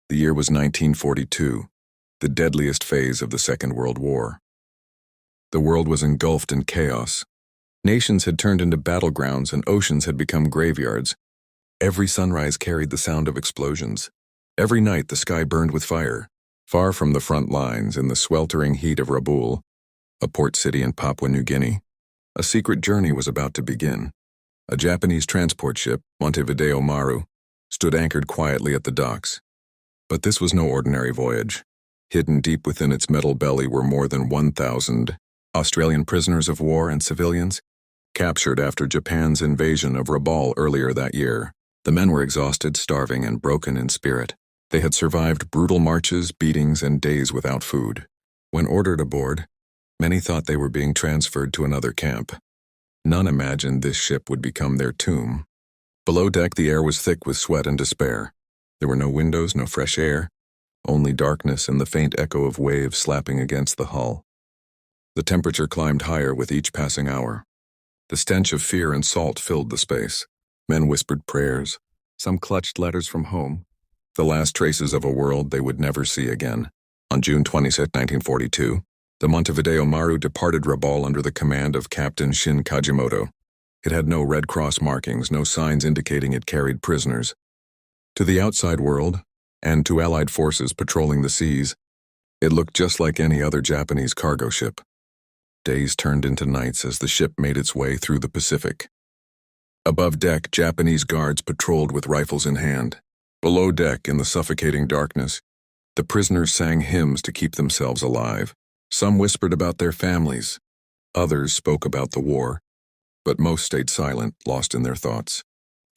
The year was 1942, the deadliest phase of the Second World War. The world was engulfed in chaos. Nations had turned into battlegrounds and oceans had become graveyards. Every sunrise carried the sound of explosions. Every night the sky burned with fire. Far from the front lines, in the sweltering heat of Rabaul, a port city in Papua New Guinea, a secret journey was about to begin. A Japanese transport ship, Montevideo Maru, stood anchored quietly at the docks. But this was no ordinary voyage. Hidden deep within its metal belly were more than 1,000 Australian prisoners of war and civilians, captured after Japan's invasion of Rabaul earlier that year. The men were exhausted, starving, and broken in spirit. They had survived brutal marches, beatings, and days without food. When ordered aboard, many thought they were being transferred to another camp. None imagined this ship would become their tomb. Below deck, the air was thick with sweat and despair. There were no windows, no fresh air, only darkness and the faint echo of waves slapping against the hull. The temperature climbed higher with each passing hour. The stench of fear and salt filled the space. Men whispered prayers. Some clutched letters from home, the last traces of a world they would never see again. On June 26, 1942, the Montevideo Maru departed Rabaul under the command of Captain Shin Kajimoto. It had no Red Cross markings, no signs indicating it carried prisoners. To the outside world, and to Allied forces patrolling the seas, it looked just like any other Japanese cargo ship. Days turned into nights as the ship made its way through the Pacific. Above deck, Japanese guards patrolled with rifles in hand. Below deck, in the suffocating darkness, the prisoners sang hymns to keep themselves alive. Some whispered about their families. Others spoke about the war. But most stayed silent, lost in their thoughts.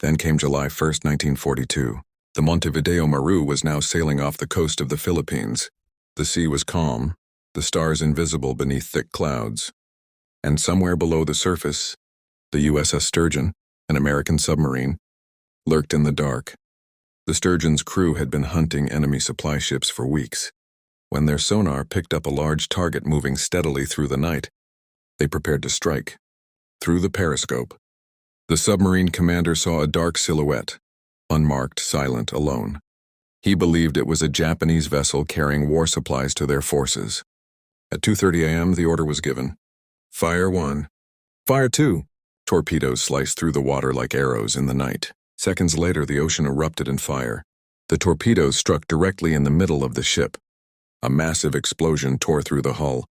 Then came July 1, 1942. The Montevideo Maru was now sailing off the coast of the Philippines. The sea was calm, the stars invisible beneath thick clouds. And somewhere below the surface, the USS Sturgeon, an American submarine, lurked in the dark. The Sturgeon's crew had been hunting enemy supply ships for weeks. When their sonar picked up a large target moving steadily through the night, they prepared to strike. Through the periscope, the submarine commander saw a dark silhouette, unmarked, silent, alone. He believed it was a Japanese vessel carrying war supplies to their forces. At 2:30 a.m., the order was given. Fire 1. Fire 2. Torpedoes sliced through the water like arrows in the night. Seconds later, the ocean erupted in fire. The torpedoes struck directly in the middle of the ship. A massive explosion tore through the hull,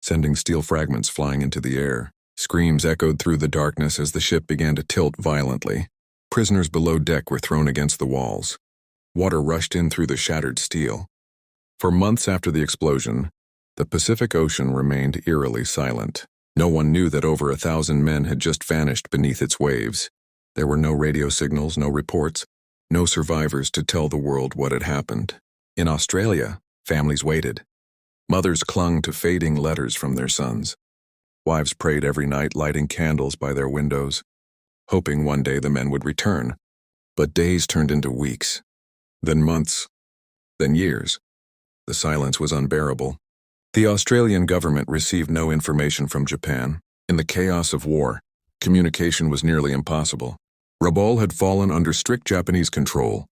sending steel fragments flying into the air. Screams echoed through the darkness as the ship began to tilt violently. Prisoners below deck were thrown against the walls. Water rushed in through the shattered steel. For months after the explosion, the Pacific Ocean remained eerily silent. No one knew that over 1,000 men had just vanished beneath its waves. There were no radio signals, no reports, no survivors to tell the world what had happened. In Australia, families waited. Mothers clung to fading letters from their sons. Wives prayed every night, lighting candles by their windows, hoping one day the men would return. But days turned into weeks, then months, then years. The silence was unbearable. The Australian government received no information from Japan. In the chaos of war, communication was nearly impossible. Rabaul had fallen under strict Japanese control,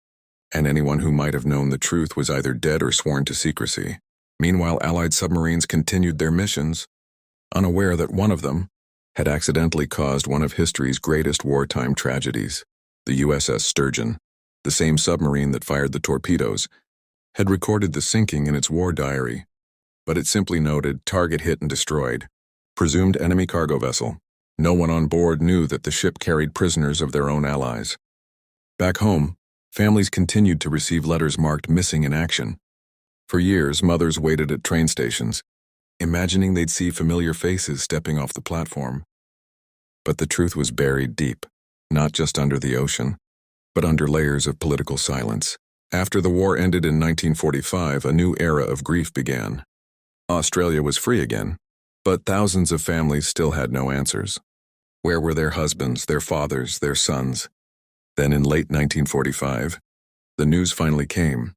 and anyone who might have known the truth was either dead or sworn to secrecy. Meanwhile, Allied submarines continued their missions, unaware that one of them had accidentally caused one of history's greatest wartime tragedies. The USS Sturgeon, the same submarine that fired the torpedoes, had recorded the sinking in its war diary, but it simply noted target hit and destroyed, presumed enemy cargo vessel. No one on board knew that the ship carried prisoners of their own allies. Back home, families continued to receive letters marked missing in action. For years, mothers waited at train stations, imagining they'd see familiar faces stepping off the platform. But the truth was buried deep, not just under the ocean, but under layers of political silence. After the war ended in 1945, a new era of grief began. Australia was free again, but thousands of families still had no answers. Where were their husbands, their fathers, their sons? Then in late 1945, the news finally came.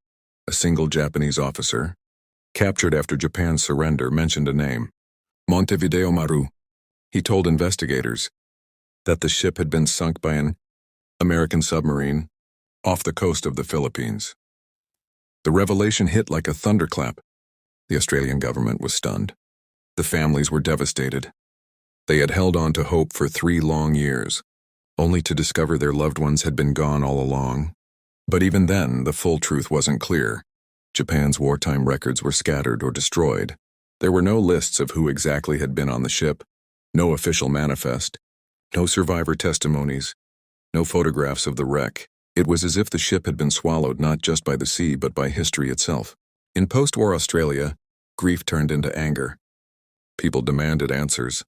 A single Japanese officer, captured after Japan's surrender, mentioned a name: Montevideo Maru. He told investigators that the ship had been sunk by an American submarine off the coast of the Philippines. The revelation hit like a thunderclap. The Australian government was stunned. The families were devastated. They had held on to hope for 3 long years, only to discover their loved ones had been gone all along. But even then, the full truth wasn't clear. Japan's wartime records were scattered or destroyed. There were no lists of who exactly had been on the ship, no official manifest, no survivor testimonies, no photographs of the wreck. It was as if the ship had been swallowed not just by the sea but by history itself. In post-war Australia, grief turned into anger. People demanded answers.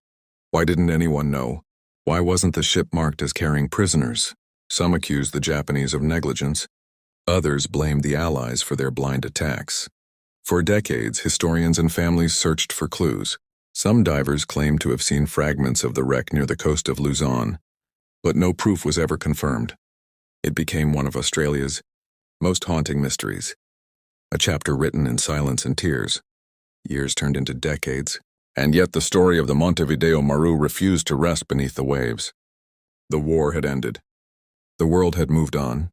Why didn't anyone know? Why wasn't the ship marked as carrying prisoners? Some accused the Japanese of negligence. Others blamed the Allies for their blind attacks. For decades, historians and families searched for clues. Some divers claimed to have seen fragments of the wreck near the coast of Luzon, but no proof was ever confirmed. It became one of Australia's most haunting mysteries. A chapter written in silence and tears. Years turned into decades, and yet the story of the Montevideo Maru refused to rest beneath the waves. The war had ended. The world had moved on,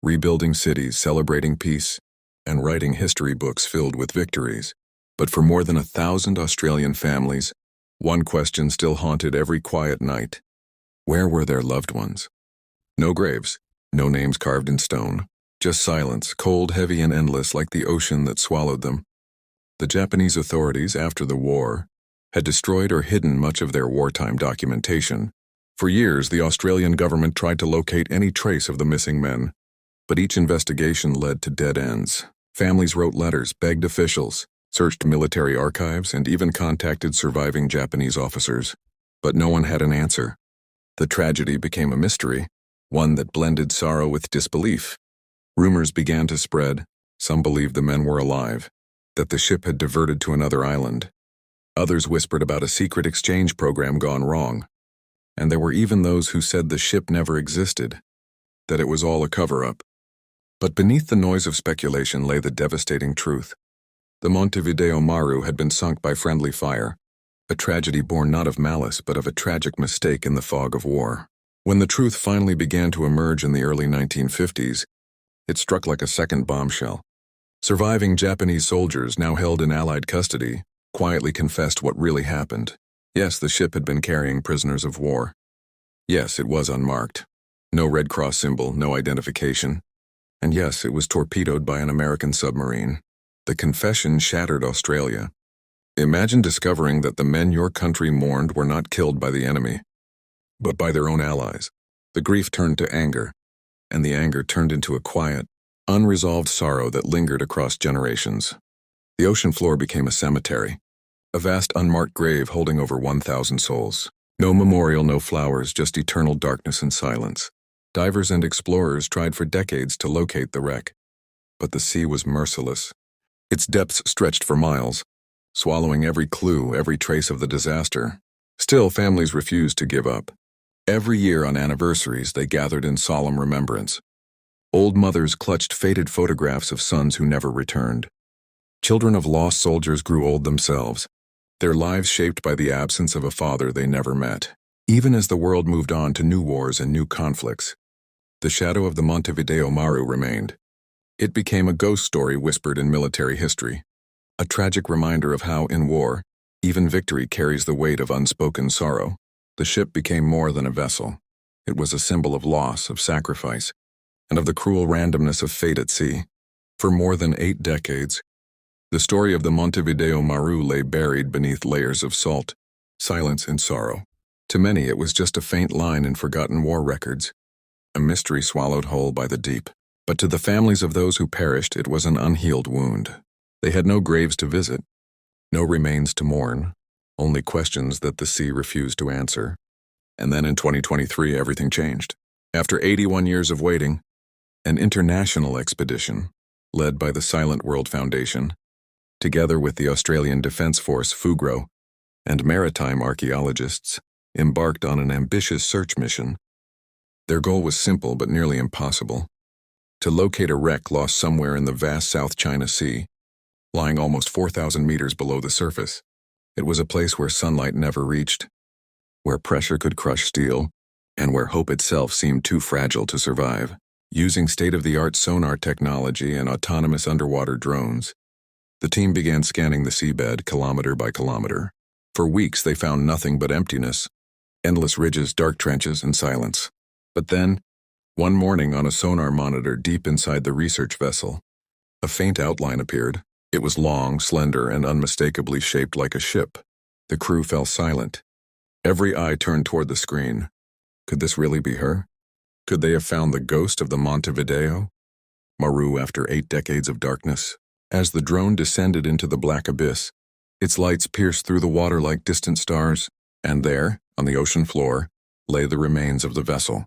rebuilding cities, celebrating peace, and writing history books filled with victories. But for more than 1,000 Australian families, one question still haunted every quiet night. Where were their loved ones? No graves, no names carved in stone, just silence, cold, heavy, and endless like the ocean that swallowed them. The Japanese authorities, after the war, had destroyed or hidden much of their wartime documentation. For years, the Australian government tried to locate any trace of the missing men, but each investigation led to dead ends. Families wrote letters, begged officials, searched military archives, and even contacted surviving Japanese officers. But no one had an answer. The tragedy became a mystery, one that blended sorrow with disbelief. Rumors began to spread. Some believed the men were alive, that the ship had diverted to another island. Others whispered about a secret exchange program gone wrong. And there were even those who said the ship never existed, that it was all a cover-up. But beneath the noise of speculation lay the devastating truth. The Montevideo Maru had been sunk by friendly fire, a tragedy born not of malice but of a tragic mistake in the fog of war. When the truth finally began to emerge in the early 1950s, it struck like a second bombshell. Surviving Japanese soldiers, now held in Allied custody, quietly confessed what really happened. Yes, the ship had been carrying prisoners of war. Yes, it was unmarked. No Red Cross symbol, no identification. And yes, it was torpedoed by an American submarine. The confession shattered Australia. Imagine discovering that the men your country mourned were not killed by the enemy, but by their own allies. The grief turned to anger, and the anger turned into a quiet, unresolved sorrow that lingered across generations. The ocean floor became a cemetery, a vast unmarked grave holding over 1,000 souls. No memorial, no flowers, just eternal darkness and silence. Divers and explorers tried for decades to locate the wreck, but the sea was merciless. Its depths stretched for miles, swallowing every clue, every trace of the disaster. Still, families refused to give up. Every year on anniversaries, they gathered in solemn remembrance. Old mothers clutched faded photographs of sons who never returned. Children of lost soldiers grew old themselves, their lives shaped by the absence of a father they never met. Even as the world moved on to new wars and new conflicts, the shadow of the Montevideo Maru remained. It became a ghost story whispered in military history, a tragic reminder of how, in war, even victory carries the weight of unspoken sorrow. The ship became more than a vessel. It was a symbol of loss, of sacrifice, and of the cruel randomness of fate at sea. For more than 8 decades, the story of the Montevideo Maru lay buried beneath layers of salt, silence, and sorrow. To many, it was just a faint line in forgotten war records, a mystery swallowed whole by the deep. But to the families of those who perished, it was an unhealed wound. They had no graves to visit, no remains to mourn, only questions that the sea refused to answer. And then in 2023, everything changed. After 81 years of waiting, an international expedition, led by the Silent World Foundation, together with the Australian Defence Force FUGRO and maritime archaeologists, embarked on an ambitious search mission. Their goal was simple but nearly impossible: to locate a wreck lost somewhere in the vast South China Sea, lying almost 4,000 meters below the surface. It was a place where sunlight never reached, where pressure could crush steel, and where hope itself seemed too fragile to survive. Using state-of-the-art sonar technology and autonomous underwater drones, the team began scanning the seabed kilometer by kilometer. For weeks, they found nothing but emptiness, endless ridges, dark trenches, and silence. But then, one morning on a sonar monitor deep inside the research vessel, a faint outline appeared. It was long, slender, and unmistakably shaped like a ship. The crew fell silent. Every eye turned toward the screen. Could this really be her? Could they have found the ghost of the Montevideo Maru after 8 decades of darkness? As the drone descended into the black abyss, its lights pierced through the water like distant stars, and there, on the ocean floor, lay the remains of the vessel.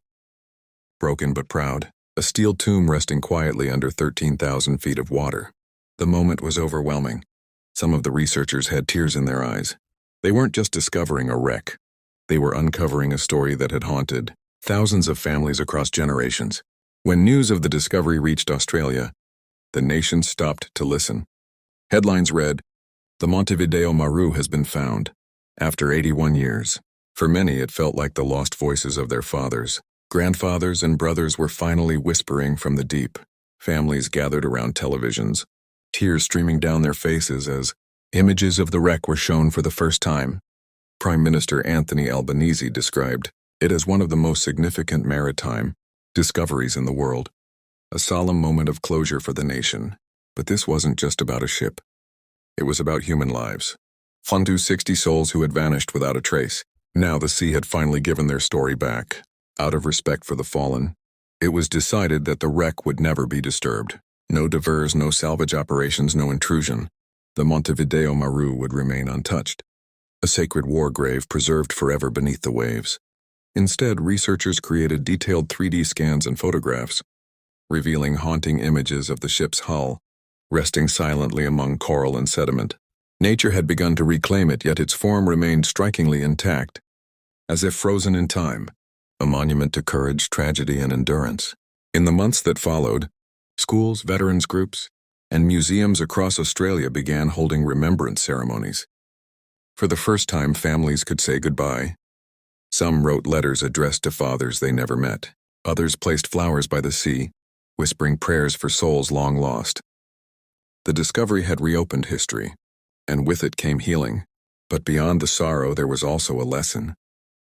Broken but proud, a steel tomb resting quietly under 13,000 feet of water. The moment was overwhelming. Some of the researchers had tears in their eyes. They weren't just discovering a wreck. They were uncovering a story that had haunted thousands of families across generations. When news of the discovery reached Australia, the nation stopped to listen. Headlines read, "The Montevideo Maru has been found, after 81 years. For many, it felt like the lost voices of their fathers. Grandfathers and brothers were finally whispering from the deep. Families gathered around televisions, tears streaming down their faces as images of the wreck were shown for the first time. Prime Minister Anthony Albanese described it as one of the most significant maritime discoveries in the world, a solemn moment of closure for the nation. But this wasn't just about a ship. It was about human lives. 60 souls who had vanished without a trace. Now the sea had finally given their story back. Out of respect for the fallen, it was decided that the wreck would never be disturbed. No divers, no salvage operations, no intrusion. The Montevideo Maru would remain untouched, a sacred war grave preserved forever beneath the waves. Instead, researchers created detailed 3D scans and photographs, revealing haunting images of the ship's hull, resting silently among coral and sediment. Nature had begun to reclaim it, yet its form remained strikingly intact, as if frozen in time, a monument to courage, tragedy, and endurance. In the months that followed, schools, veterans groups, and museums across Australia began holding remembrance ceremonies. For the first time, families could say goodbye. Some wrote letters addressed to fathers they never met. Others placed flowers by the sea, whispering prayers for souls long lost. The discovery had reopened history, and with it came healing. But beyond the sorrow, there was also a lesson.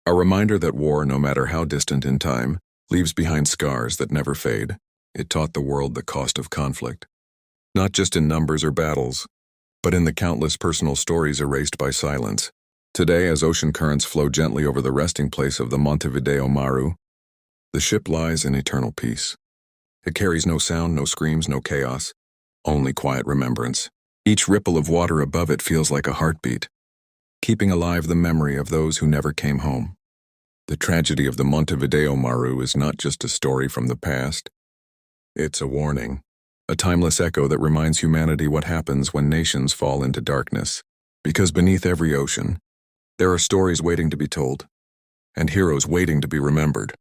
A reminder that war, no matter how distant in time, leaves behind scars that never fade. It taught the world the cost of conflict, not just in numbers or battles, but in the countless personal stories erased by silence. Today, as ocean currents flow gently over the resting place of the Montevideo Maru, the ship lies in eternal peace. It carries no sound, no screams, no chaos, only quiet remembrance. Each ripple of water above it feels like a heartbeat, keeping alive the memory of those who never came home. The tragedy of the Montevideo Maru is not just a story from the past. It's a warning, a timeless echo that reminds humanity what happens when nations fall into darkness. Because beneath every ocean, there are stories waiting to be told, and heroes waiting to be remembered.